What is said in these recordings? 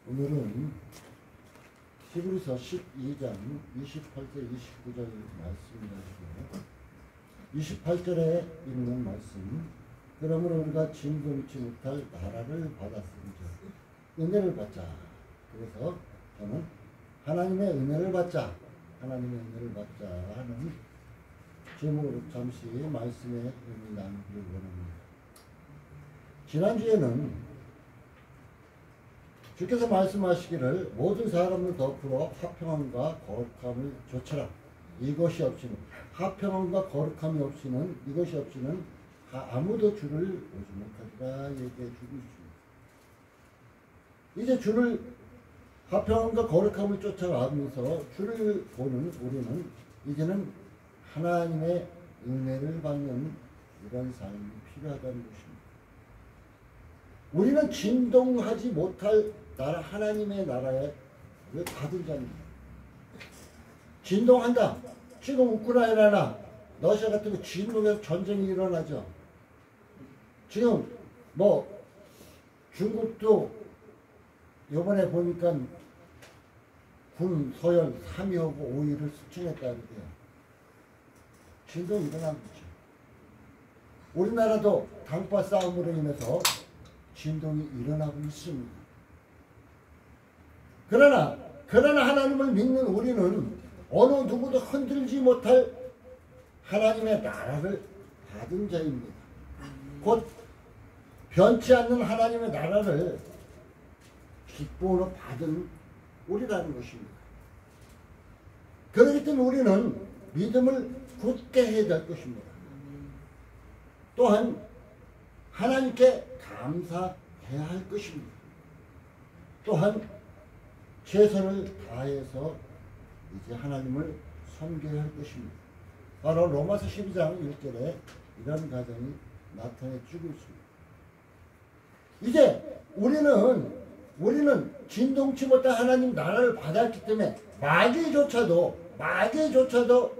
오늘은 히브리서 12장 28절 29절 말씀입니다. 28절에 있는 말씀. 그러므로 우리가 진동치 못할 나라를 받았습니다. 은혜를 받자. 그래서 저는 하나님의 은혜를 받자. 하나님의 은혜를 받자 하는 제목으로 잠시 말씀의 의미 나누기를 원합니다. 지난주에는 주께서 말씀하시기를 모든 사람을 덮으러 화평함과 거룩함을 조처라. 이것이 없이는 화평함과 거룩함이 없이는 이것이 없이는 아무도 주를 보지 못하리라 얘기해 주고 있습니다. 이제 주를 화평함과 거룩함을 쫓아가면서 주를 보는 우리는 이제는 하나님의 은혜를 받는 이런 삶이 필요하다는 것입니다. 우리는 진동하지 못할 나라, 하나님의 나라에 받은 자입니다. 진동한다. 지금 우크라이나나 러시아 같은 거 진동해서 전쟁이 일어나죠. 지금 중국도 이번에 보니까 군 서열 3위하고 5위를 수칭했다 그래요. 진동이 일어나고 있죠. 우리나라도 당파 싸움으로 인해서 진동이 일어나고 있습니다. 그러나 하나님을 믿는 우리는 어느 누구도 흔들지 못할 하나님의 나라를 받은 자입니다. 곧 변치 않는 하나님의 나라를 기쁨으로 받은 우리라는 것입니다. 그렇기 때문에 우리는 믿음을 굳게 해야 될 것입니다. 또한 하나님께 감사해야 할 것입니다. 또한 최선을 다해서 이제 하나님을 섬겨야 할 것입니다. 바로 로마서 12장 1절에 이런 가정이 나타내주고 있습니다. 이제 우리는 진동치 못한 하나님 나라를 받았기 때문에 마귀조차도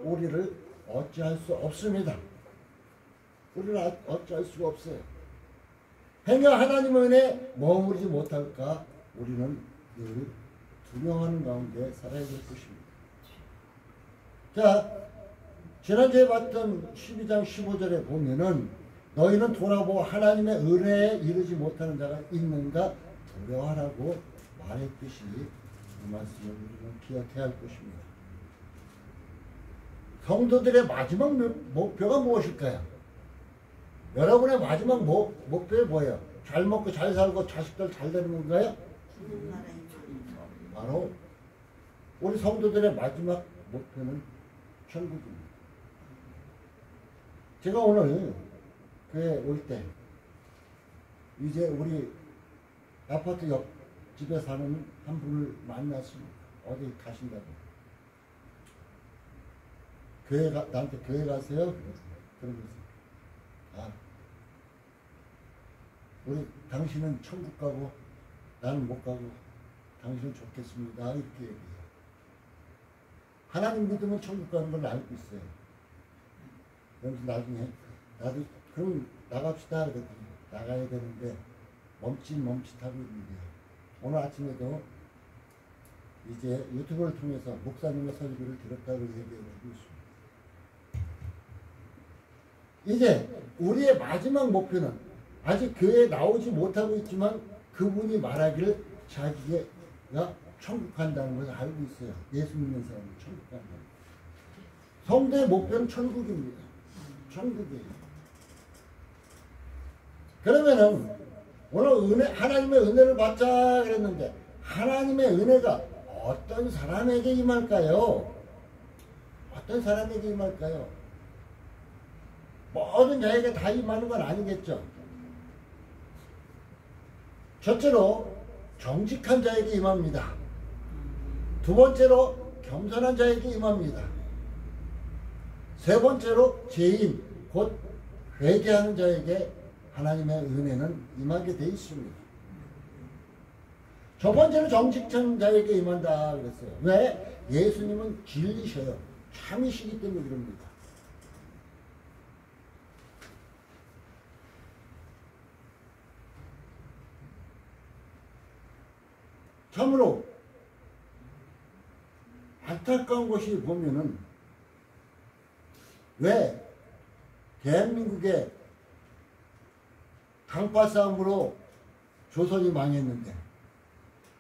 우리를 어찌할 수 없습니다. 우리는 어찌할 수가 없어요. 행여 하나님의 은혜에 머무르지 못할까 우리는 늘 두려워하는 가운데 살아야 될 것입니다. 자, 지난주에 봤던 12장 15절에 보면은 너희는 돌아보고 하나님의 은혜에 이르지 못하는 자가 있는가 두려워하라고 말했듯이 이 말씀을 우리는 기억해야 할 것입니다. 성도들의 마지막 목표가 무엇일까요? 여러분의 마지막 목표는 뭐예요? 잘 먹고 잘 살고 자식들 잘 되는 건가요? 바로 우리 성도들의 마지막 목표는 천국입니다. 제가 오늘 교회 올 때 이제 우리 아파트 옆집에 사는 한 분을 만났습니다. 어디 가신다고. 나한테 교회 가세요? 그러면서 우리 당신은 천국 가고 나는 못 가고 당신은 좋겠습니다. 이렇게 얘기해요. 하나님 믿으면 천국 가는 걸 알고 있어요. 그래서 나중에 나도 그럼 나갑시다 그랬더니 나가야 되는데 멈칫하고 있는데요. 오늘 아침에도 이제 유튜브를 통해서 목사님의 설교를 들었다고 얘기해주고 있습니다. 이제 우리의 마지막 목표는 아직 교회에 나오지 못하고 있지만 그분이 말하기를 자기가 천국 간다는 것을 알고 있어요. 예수 믿는 사람은 천국 간다는 것. 성도의 목표는 천국입니다. 천국이에요. 그러면은 오늘 하나님의 은혜를 받자 그랬는데 하나님의 은혜가 어떤 사람에게 임할까요? 어떤 사람에게 임할까요? 모든 자에게 다 임하는 건 아니겠죠. 첫째로 정직한 자에게 임합니다. 두 번째로 겸손한 자에게 임합니다. 세 번째로 죄인 곧 회개하는 자에게 하나님의 은혜는 임하게 되어 있습니다. 첫 번째로 정직한 자에게 임한다 그랬어요. 왜? 예수님은 진리셔요. 참이시기 때문에 그럽니다. 참으로 안타까운 것이 보면은 왜 대한민국의 당파 싸움으로 조선이 망했는데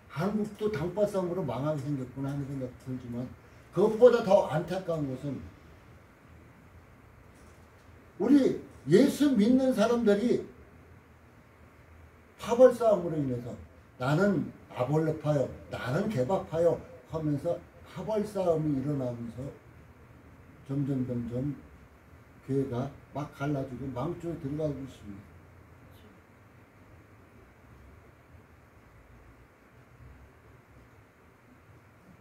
한국도 당파 싸움으로 망하게 생겼구나 하는 생각 들지만 그것보다 더 안타까운 것은 우리 예수 믿는 사람들이 파벌 싸움으로 인해서 나는 아볼로파요, 나는 개박파요 하면서 파벌 싸움이 일어나면서 점점 교회가 막 갈라지고 망조에 들어가고 있습니다.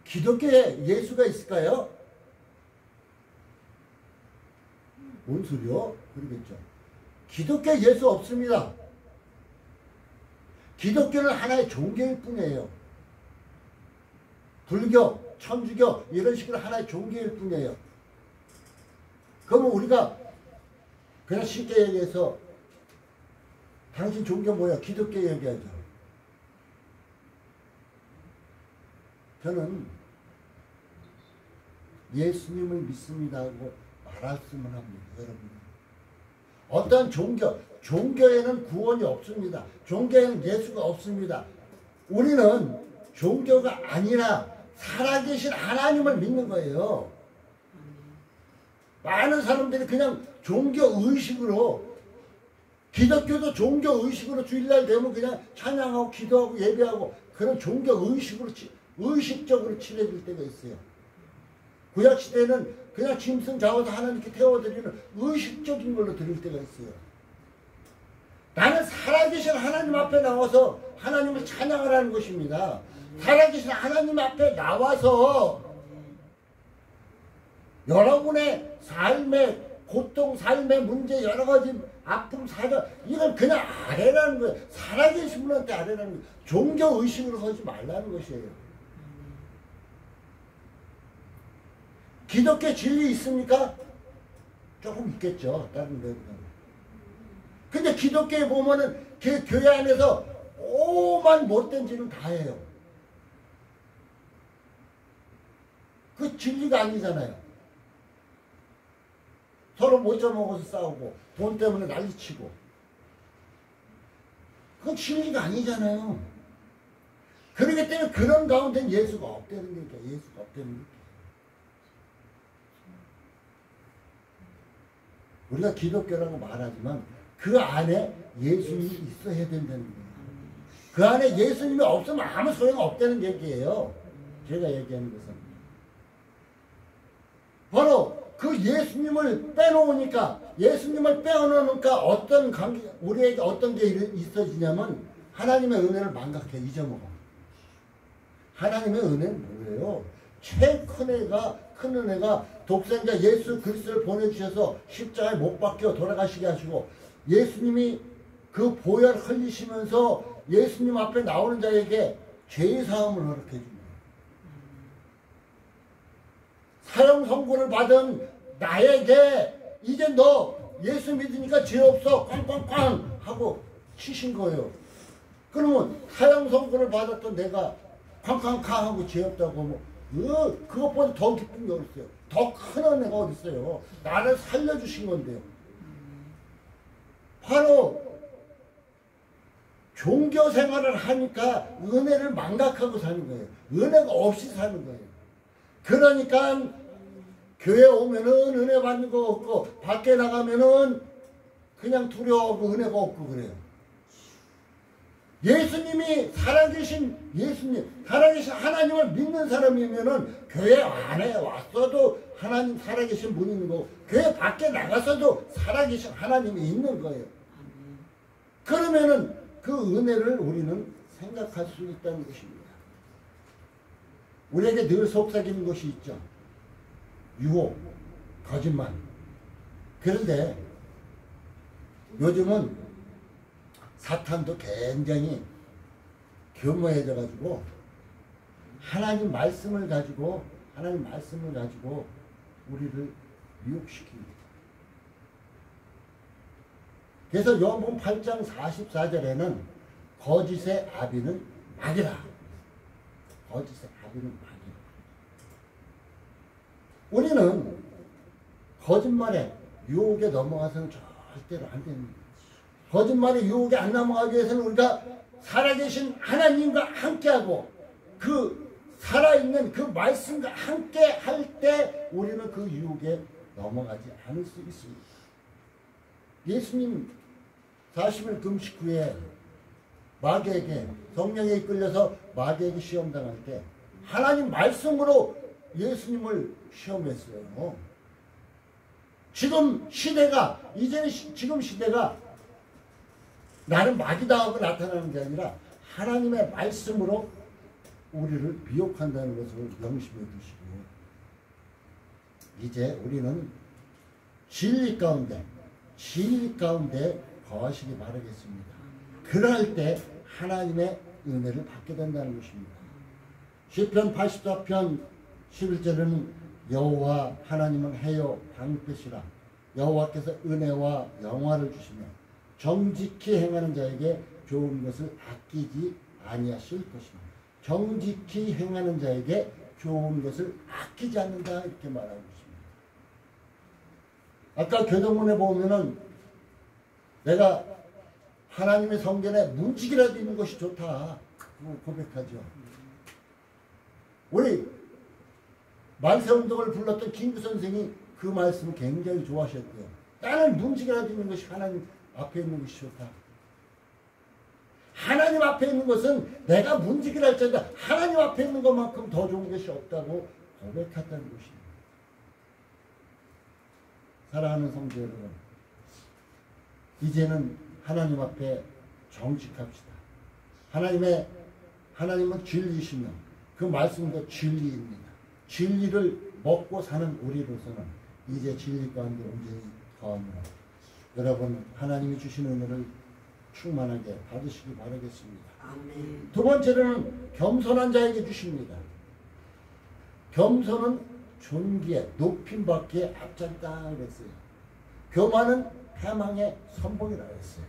기독교에 예수가 있을까요? 뭔 소리요? 그러겠죠. 기독교에 예수 없습니다. 기독교는 하나의 종교일 뿐이에요. 불교, 천주교 이런 식으로 하나의 종교일 뿐이에요. 그러면 우리가 그냥 쉽게 얘기해서 당신 종교 뭐야? 기독교 얘기하죠. 저는 예수님을 믿습니다 하고 말했으면 합니다. 여러분. 어떤 종교에는 구원이 없습니다. 종교에는 예수가 없습니다. 우리는 종교가 아니라 살아계신 하나님을 믿는 거예요. 많은 사람들이 그냥 종교의식으로 기독교도 종교의식으로 주일날 되면 그냥 찬양하고 기도하고 예배하고 그런 종교의식으로 의식적으로 치러질 때가 있어요. 구약시대는 그냥 짐승 잡아서 하나님께 태워드리는 의식적인 걸로 드릴 때가 있어요. 나는 살아계신 하나님 앞에 나와서 하나님을 찬양을 하는 것입니다. 살아계신 하나님 앞에 나와서 여러분의 삶의 고통, 삶의 문제, 여러 가지 아픔, 사정 이걸 그냥 아뢰라는 거예요. 살아계신 분한테 아뢰라는 거예요. 종교의식으로 하지 말라는 것이에요. 기독교 진리 있습니까? 조금 있겠죠. 다른 데보다는. 근데 기독교에 보면은 그 교회 안에서 오만 못된 짓은 다 해요. 그 진리가 아니잖아요. 서로 못 잡아먹어서 싸우고 돈 때문에 난리치고 그건 진리가 아니잖아요. 그렇기 때문에 그런 가운데는 예수가 없다는 거니까 예수가 없다는 거니까. 우리가 기독교라고 말하지만 그 안에 예수님이 있어야 된다는 거예요. 그 안에 예수님이 없으면 아무 소용없다는 얘기예요. 제가 얘기하는 것은. 바로 그 예수님을 빼놓으니까 예수님을 빼놓으니까 어떤 관계 우리에게 어떤 게 있어지냐면 하나님의 은혜를 망각해 잊어먹어. 하나님의 은혜는 뭐예요? 제일 큰 은혜가 독생자 예수 그리스도를 보내주셔서 십자가에 못 박혀 돌아가시게 하시고 예수님이 그 보혈 흘리시면서 예수님 앞에 나오는 자에게 죄의 사함을 허락해 줍니다. 사형 선고를 받은 나에게 이제 너 예수 믿으니까 죄 없어 꽝꽝꽝 하고 치신 거예요. 그러면 사형 선고를 받았던 내가 쾅쾅쾅 하고 죄 없다고 하면 그것보다 더 기쁜 게 어딨어요. 더 큰 은혜가 어딨어요. 나를 살려주신 건데요. 바로 종교 생활을 하니까 은혜를 망각하고 사는 거예요. 은혜가 없이 사는 거예요. 그러니까 교회 오면은 은혜 받는 거 없고 밖에 나가면은 그냥 두려워하고 은혜가 없고 그래요. 예수님이 살아계신 예수님, 살아계신 하나님을 믿는 사람이면은 교회 안에 왔어도 하나님 살아계신 분이 있는 거고 교회 밖에 나가서도 살아계신 하나님이 있는 거예요. 그러면은 그 은혜를 우리는 생각할 수 있다는 것입니다. 우리에게 늘 속삭이는 것이 있죠. 유혹, 거짓말. 그런데 요즘은 사탄도 굉장히 교묘해져 가지고 하나님 말씀을 가지고 우리를 미혹시킵니다. 그래서 요한복음 8장 44절에는 거짓의 아비는 마귀라. 거짓의 아비는 마귀. 우리는 거짓말에 유혹에 넘어가서는 절대로 안 됩니다. 거짓말에 유혹에 안 넘어가기 위해서는 우리가 살아계신 하나님과 함께하고 그 살아있는 그 말씀과 함께 할 때 우리는 그 유혹에 넘어가지 않을 수 있습니다. 예수님 40일 금식 후에 마귀에게 성령에 이끌려서 마귀에게 시험당할 때 하나님 말씀으로 예수님을 시험했어요. 지금 시대가 지금 시대가 나는 마귀다 하고 나타나는 게 아니라 하나님의 말씀으로 우리를 미혹한다는 것을 명심해 두시고 이제 우리는 진리 가운데 거하시기 바라겠습니다. 그럴 때 하나님의 은혜를 받게 된다는 것입니다. 시편 84편 11절에는 여호와 하나님은 해요 방패시라 여호와께서 은혜와 영화를 주시며 정직히 행하는 자에게 좋은 것을 아끼지 아니하실 것입니다. 정직히 행하는 자에게 좋은 것을 아끼지 않는다 이렇게 말하고 있습니다. 아까 교동문에 보면은 내가 하나님의 성전에 문지기라도 있는 것이 좋다 고백하죠. 우리 만세운동을 불렀던 김구 선생이 그 말씀을 굉장히 좋아하셨대요. 나는 문지기라도 있는 것이 하나님 앞에 있는 것이 좋다. 하나님 앞에 있는 것은 내가 문지기를 할지라도 하나님 앞에 있는 것만큼 더 좋은 것이 없다고 고백했다는 것입니다. 사랑하는 성도 여러분, 이제는 하나님 앞에 정직합시다. 하나님은 진리시며 그 말씀도 진리입니다. 진리를 먹고 사는 우리로서는 이제 진리 가운데 온전히 거하노라. 여러분 하나님이 주신 은혜를 충만하게 받으시기 바라겠습니다. 아멘. 두 번째로는 겸손한 자에게 주십니다. 겸손은 존귀에 높임받기에 앞장다 그랬어요. 교만은 패망의 선봉이라고 했어요.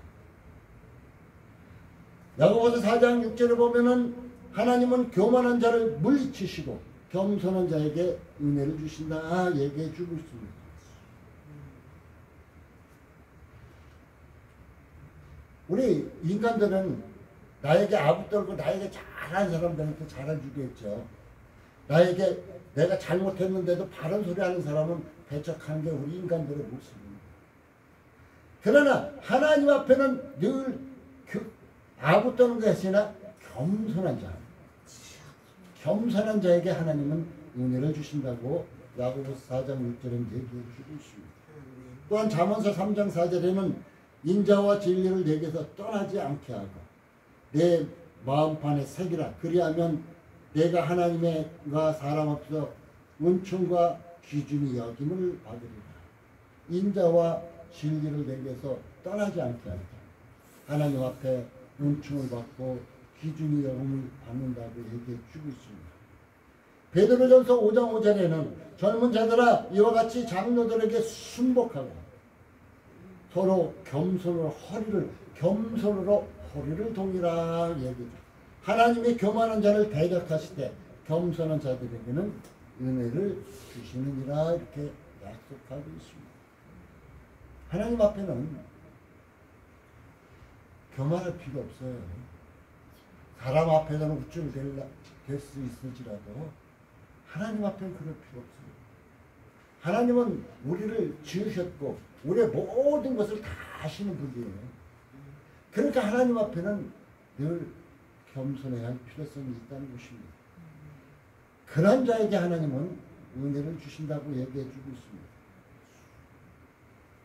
야고보서 4장 6절에 보면은 하나님은 교만한 자를 물리치시고 겸손한 자에게 은혜를 주신다 얘기해 주고 있습니다. 우리 인간들은 나에게 아부떨고 나에게 잘한 사람들한테 잘해주겠죠. 나에게 내가 잘못했는데도 바른 소리 하는 사람은 배척하는 게 우리 인간들의 모습입니다. 그러나 하나님 앞에는 늘 아부떠는 것이나 겸손한 자에게 하나님은 은혜를 주신다고 야고보서 4장 6절에 얘기해 주고 있습니다. 또한 잠언서 3장 4절에는 인자와 진리를 내게서 떠나지 않게 하고 내 마음판에 새기라. 그리하면 내가 하나님과 사람 앞에서 은총과 귀중히 여김을 받으리라. 인자와 진리를 내게서 떠나지 않게 하리라. 하나님 앞에 은총을 받고 귀중히 여김을 받는다고 얘기해 주고 있습니다. 베드로전서 5장 5절에는 젊은 자들아 이와 같이 장로들에게 순복하고 서로 겸손으로 허리를 동이라 얘기죠. 하나님이 교만한 자를 대적하실 때 겸손한 자들에게는 은혜를 주시느니라 이렇게 약속하고 있습니다. 하나님 앞에는 교만할 필요 없어요. 사람 앞에서는 우쭐 될 수 있을지라도 하나님 앞에는 그럴 필요 없어요. 하나님은 우리를 지으셨고 우리의 모든 것을 다 아시는 분이에요. 그러니까 하나님 앞에는 늘 겸손해야 할 필요성이 있다는 것입니다. 그런 자에게 하나님은 은혜를 주신다고 얘기해 주고 있습니다.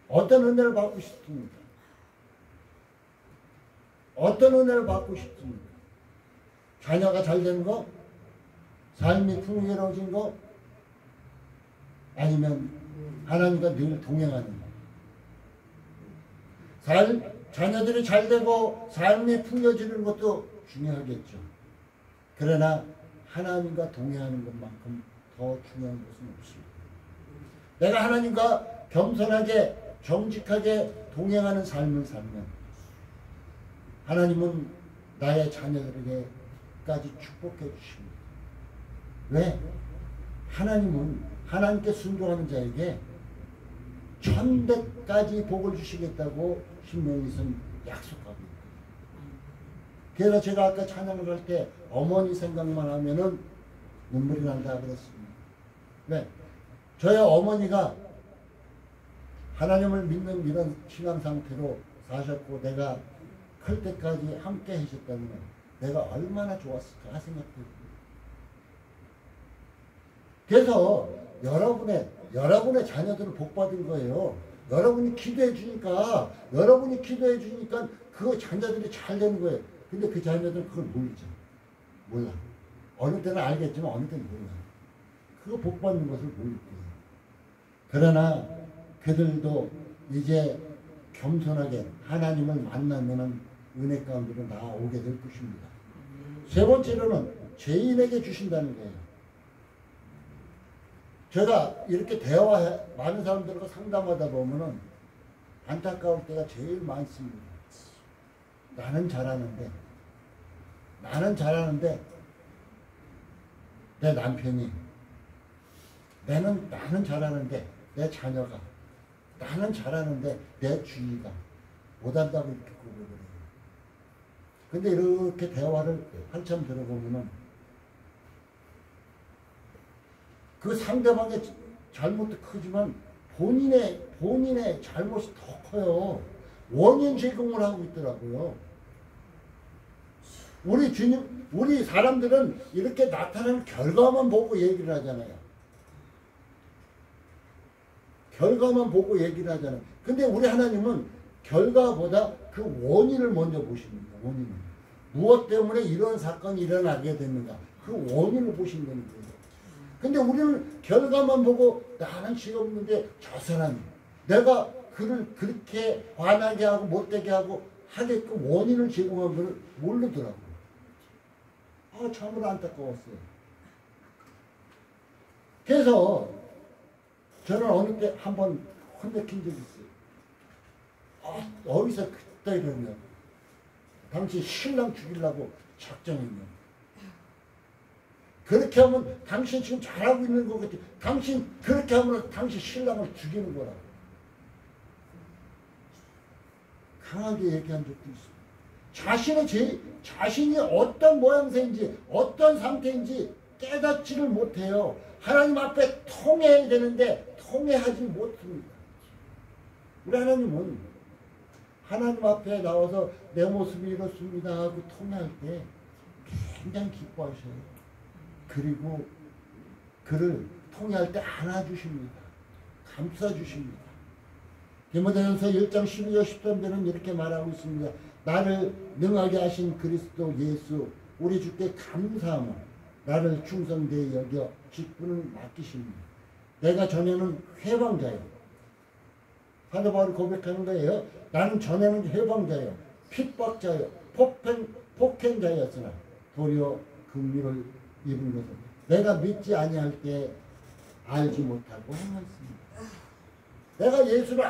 어떤 은혜를 받고 싶습니까? 어떤 은혜를 받고 싶습니까? 자녀가 잘 되는 거? 삶이 풍요로워진 거? 아니면 하나님과 늘 동행하는 거? 자녀들이 잘 되고 삶이 풍요해지는 것도 중요하겠죠. 그러나 하나님과 동행하는 것만큼 더 중요한 것은 없습니다. 내가 하나님과 겸손하게 정직하게 동행하는 삶을 살면 하나님은 나의 자녀들에게까지 축복해 주십니다. 왜? 하나님은 하나님께 순종하는 자에게 천대까지 복을 주시겠다고 신명기서는 약속하고 있거든요. 그래서 제가 아까 찬양을 할 때 어머니 생각만 하면은 눈물이 난다 그랬습니다. 왜? 저희 어머니가 하나님을 믿는 이런 신앙 상태로 사셨고 내가 클 때까지 함께 하셨다면 내가 얼마나 좋았을까 생각해요. 그래서 여러분의 자녀들을 복받은 거예요. 여러분이 기도해 주니까 그 자녀들이 잘 되는 거예요. 근데 그 자녀들은 그걸 모르죠. 몰라. 어느 때는 알겠지만 어느 때는 몰라. 그거 복받는 것을 모를 거예요. 그러나 그들도 이제 겸손하게 하나님을 만나면은 은혜 가운데로 나오게 될 것입니다. 세 번째로는 죄인에게 주신다는 거예요. 제가 이렇게 많은 사람들과 상담하다 보면은 안타까울 때가 제일 많습니다. 나는 잘하는데 내 남편이 나는 잘하는데 내 자녀가 나는 잘하는데 내 주위가 못한다고 이렇게 고백을 해요. 근데 이렇게 대화를 한참 들어보면은 그 상대방의 잘못도 크지만 본인의 잘못이 더 커요. 원인 제공을 하고 있더라고요. 우리 사람들은 이렇게 나타나는 결과만 보고 얘기를 하잖아요. 근데 우리 하나님은 결과보다 그 원인을 먼저 보십니다. 원인을. 무엇 때문에 이런 사건이 일어나게 됐는가. 그 원인을 보신다는 거예요. 근데 우리는 결과만 보고 나는 지금 없는데 저 사람이 내가 그를 그렇게 화나게 하고 못되게 하고 하게끔 원인을 제공한 걸 모르더라고요. 참으로 안타까웠어요. 그래서 저는 어느 때 한번 혼내킨 적이 있어요. 어디서 그따 이러냐. 당신 신랑 죽이려고 작정했냐. 그렇게 하면 당신 지금 잘하고 있는 것 같아. 당신 그렇게 하면 당신 신랑을 죽이는 거라고. 강하게 얘기한 적도 있어요. 자신이 어떤 모양새인지 어떤 상태인지 깨닫지를 못해요. 하나님 앞에 통해야 되는데 통해하지 못합니다. 우리 하나님은 하나님 앞에 나와서 내 모습이 이렇습니다 하고 통해할 때 굉장히 기뻐하셔요. 그리고 그를 통해할 때 안아주십니다. 감싸주십니다. 디모데전서 1장 12절 13절은 이렇게 말하고 있습니다. 나를 능하게 하신 그리스도 예수 우리 주께 감사하며 나를 충성되이 여겨 직분을 맡기십니다. 내가 전에는 회방자요. 사도 바울이 고백하는 거예요. 나는 전에는 회방자요. 핍박자요. 폭행자였으나 도리어 긍휼을 입은 것은 내가 믿지 아니할 때 알지 못하고 행하였습니다. 내가 예수를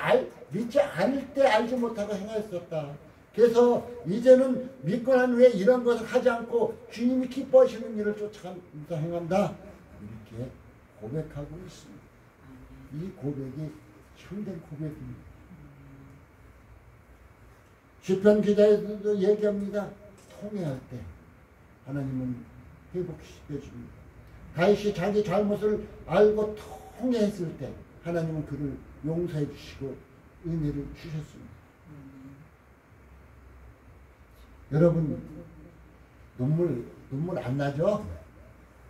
믿지 않을 때 알지 못하고 행하였었다. 그래서 이제는 믿고 난 후에 이런 것을 하지 않고 주님이 기뻐하시는 일을 쫓아가면서 행한다. 이렇게 고백하고 있습니다. 이 고백이 참된 고백입니다. 시편 기자에서도 얘기합니다. 통회할 때 하나님은 회복시켜줍니다. 다윗이 자기 잘못을 알고 통회했을 때 하나님은 그를 용서해 주시고 은혜를 주셨습니다. 여러분 눈물 안 나죠?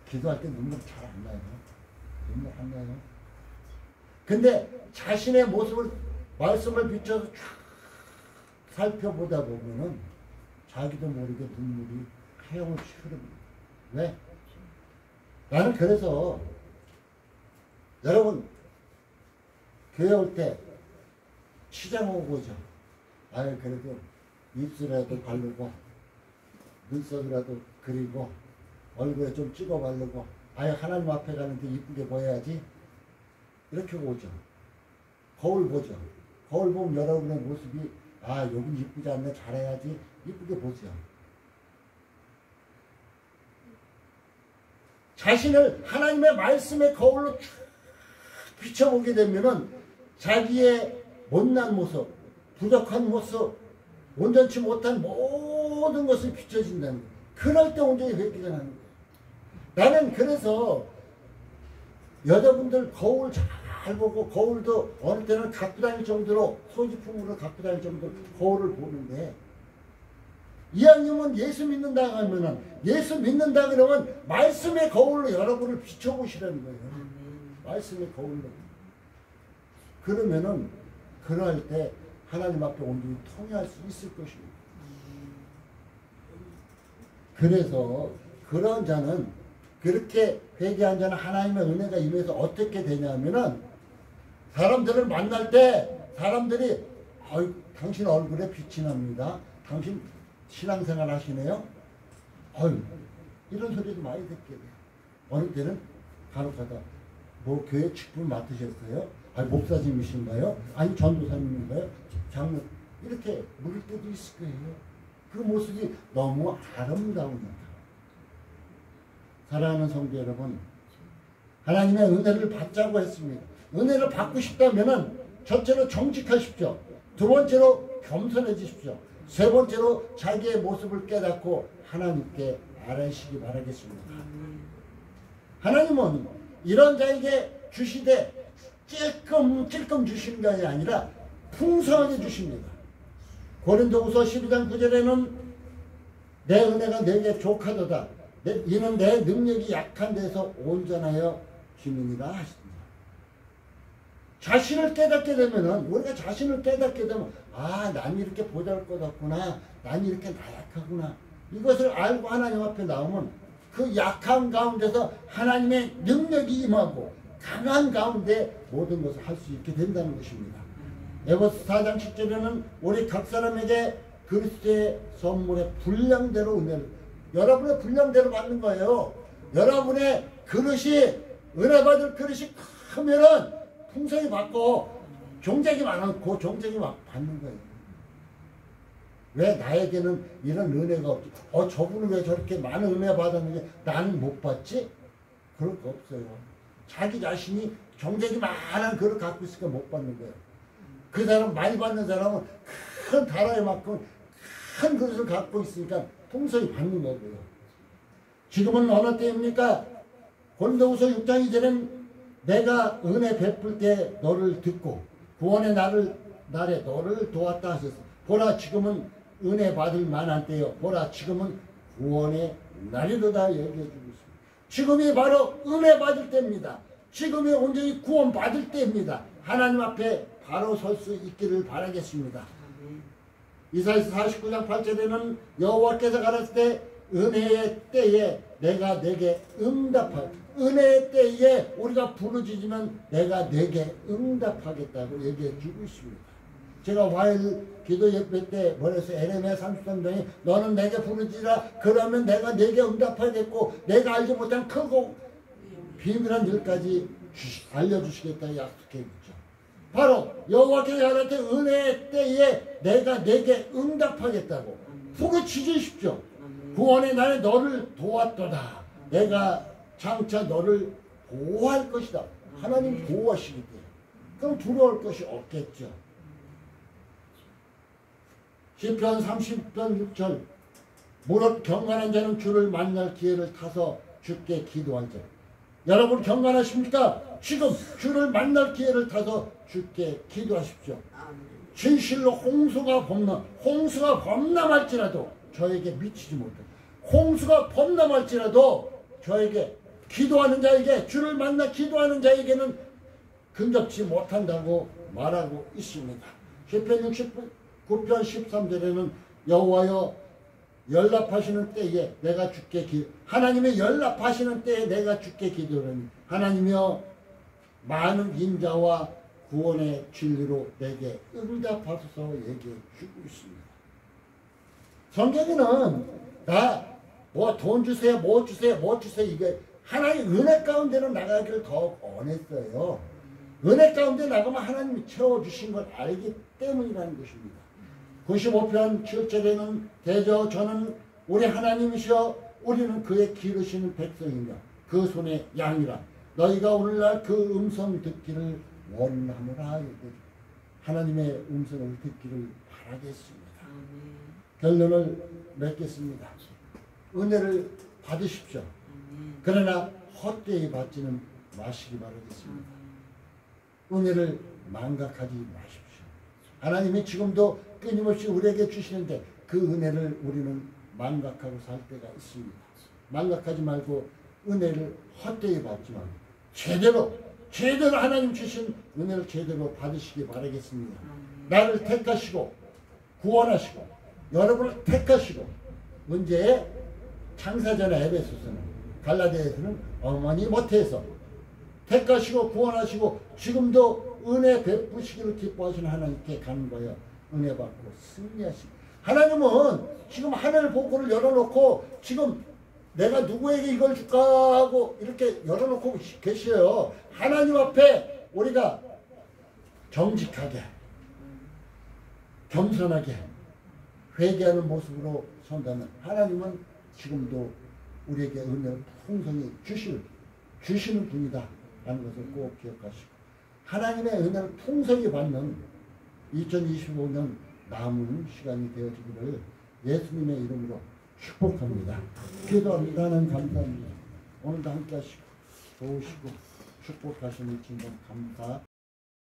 기도할 때 눈물 잘 안 나요. 눈물 안 나요. 근데 자신의 모습을 말씀을 비춰서 쫙 살펴보다 보면은 자기도 모르게 눈물이 하염없이 흐릅니다. 왜? 나는 그래서 여러분 교회 올 때 시장 오고 오죠. 그래도 입술에도 바르고 눈썹이라도 그리고 얼굴에 좀 찍어 바르고 하나님 앞에 가는데 이쁘게 보여야지. 이렇게 오죠. 거울 보죠. 거울 보면 여러분의 모습이 여긴 이쁘지 않네 잘해야지 이쁘게 보죠. 자신을 하나님의 말씀의 거울로 쭉 비춰보게 되면은 자기의 못난 모습, 부족한 모습, 온전치 못한 모든 것이 비춰진다는 거예요. 그럴 때 온전히 회개가 나는 거예요. 나는 그래서 여자분들 거울 잘 보고, 거울도 어느 때는 갖고 다닐 정도로, 소지품으로 갖고 다닐 정도로 거울을 보는데, 이왕이면 예수 믿는다 하면은, 예수 믿는다 그러면 말씀의 거울로 여러분을 비춰보시라는 거예요. 말씀의 거울로. 그러면은 그럴 때 하나님 앞에 온전히 통회할 수 있을 것입니다. 그래서 그런 자는, 그렇게 회개한 자는 하나님의 은혜가 임해서 어떻게 되냐면은, 사람들을 만날 때 사람들이 당신 얼굴에 빛이 납니다. 당신 신앙생활 하시네요. 이런 소리도 많이 듣게 돼요. 어느 때는 간혹가다 뭐 교회 직분 맡으셨어요? 목사님이신가요? 아니 전도사님인가요? 장로, 이렇게 물을 때도 있을 거예요. 그 모습이 너무 아름다운 것. 사랑하는 성도 여러분, 하나님의 은혜를 받자고 했습니다. 은혜를 받고 싶다면은 첫째로 정직하십시오. 두 번째로 겸손해지십시오. 세 번째로 자기의 모습을 깨닫고 하나님께 알아시기 바라겠습니다. 하나님은 이런 자에게 주시되 찔끔 주시는 것이 아니라 풍성하게 주십니다. 고린도후서 12장 9절에는 내 은혜가 내게 족하도다. 이는 내 능력이 약한 데서 온전하여 주님이라 하십니다. 자신을 깨닫게 되면은, 우리가 자신을 깨닫게 되면, 남이 이렇게 보잘것없구나, 남이 이렇게 나약하구나, 이것을 알고 하나님 앞에 나오면 그 약한 가운데서 하나님의 능력이 임하고 강한 가운데 모든 것을 할 수 있게 된다는 것입니다. 에베소 4장 10절에는 우리 각 사람에게 그리스도의 선물의 분량대로 은혜를, 여러분의 분량대로 받는 거예요. 여러분의 그릇이, 은혜 받을 그릇이 크면은 풍성히 받고, 종쟁이 많고 종쟁이 막 받는 거예요. 왜 나에게는 이런 은혜가 없지? 저분은 왜 저렇게 많은 은혜 받았는데 나는 못 받지? 그럴 거 없어요. 자기 자신이 종쟁이 많은 그릇 갖고 있으니까 못 받는 거예요. 그 사람, 많이 받는 사람은 큰 다라에 만큼 큰 그릇을 갖고 있으니까 풍성히 받는 거고요. 지금은 어느 때입니까? 고린도후서 6장 2절엔 내가 은혜 베풀 때 너를 듣고 구원의 날에 너를 도왔다 하셨어. 보라, 지금은 은혜 받을 만한 때요. 보라, 지금은 구원의 날이로다 얘기해 주고 있습니다. 지금이 바로 은혜 받을 때입니다. 지금이 온전히 구원 받을 때입니다. 하나님 앞에 바로 설 수 있기를 바라겠습니다. 이사야서 49장 8절에는 여호와께서 가라사대 때 은혜의 때에 내가 내게 응답할, 은혜의 때에 우리가 부르짖으면 내가 내게 응답하겠다고 얘기해 주고 있습니다. 제가 화요일 기도 예배 때 뭐래서 에레미야 33장에 너는 내게 부르짖으라 그러면 내가 내게 응답하겠고 내가 알지 못한 크고 비밀한 일까지 알려주시겠다 약속해 있죠. 바로 여호와께서 가라사대 은혜의 때에 내가 내게 응답하겠다고 부르짖으십시오. 구원의 날에 너를 도왔도다. 내가 장차 너를 보호할 것이다. 하나님 보호하시기 때문에 그럼 두려울 것이 없겠죠. 시편 30편 6절 무릇 경건한 자는 주를 만날 기회를 타서 주께 기도한 자. 여러분 경건하십니까? 지금 주를 만날 기회를 타서 주께 기도하십시오. 진실로 홍수가 범람할지라도 저에게 미치지 못해. 홍수가 범람할지라도 저에게 기도하는 자에게, 주를 만나 기도하는 자에게는 근접치 못한다고 말하고 있습니다. 시편 69편 13절에는 여호와여 연락하시는 때에 내가 주께 하나님의 연락하시는 때에 내가 주께 기도하니 하나님이여 많은 인자와 구원의 진리로 내게 응답하소서 얘기해 주고 있습니다. 성경에는 돈 주세요, 뭐 주세요, 이게 하나님 은혜 가운데로 나가기를 더 원했어요. 은혜 가운데 나가면 하나님이 채워주신 걸 알기 때문이라는 것입니다. 95편 7절에는 대저 저는 우리 하나님이시여 우리는 그의 기르시는 백성이며 그 손의 양이라. 너희가 오늘날 그 음성 듣기를 원하노라. 하나님의 음성을 듣기를 바라겠습니다. 결론을 맺겠습니다. 은혜를 받으십시오. 그러나 헛되이 받지는 마시기 바라겠습니다. 은혜를 망각하지 마십시오. 하나님이 지금도 끊임없이 우리에게 주시는데 그 은혜를 우리는 망각하고 살 때가 있습니다. 망각하지 말고 은혜를 헛되이 받지 말고 제대로 하나님 주신 은혜를 제대로 받으시기 바라겠습니다. 나를 택하시고 구원하시고 여러분을 택하시고 언제 창사전에 에베소서는 갈라디아에서는 어머니 못해서 택하시고 구원하시고 지금도 은혜 베푸시기를 기뻐하시는 하나님께 간구하여 은혜 받고 승리하시고 하나님은 지금 하늘 복을 열어놓고 지금 내가 누구에게 이걸 줄까 하고 이렇게 열어놓고 계셔요. 하나님 앞에 우리가 정직하게 겸손하게 회개하는 모습으로 선다면 하나님은 지금도 우리에게 은혜를 풍성히 주시는 분이다 라는 것을 꼭 기억하시고 하나님의 은혜를 풍성히 받는 2025년 남은 시간이 되어지기를 예수님의 이름으로 축복합니다. 기도합니다. 하나님 감사합니다. 오늘도 함께 하시고 도우시고 축복하시는 주님 감사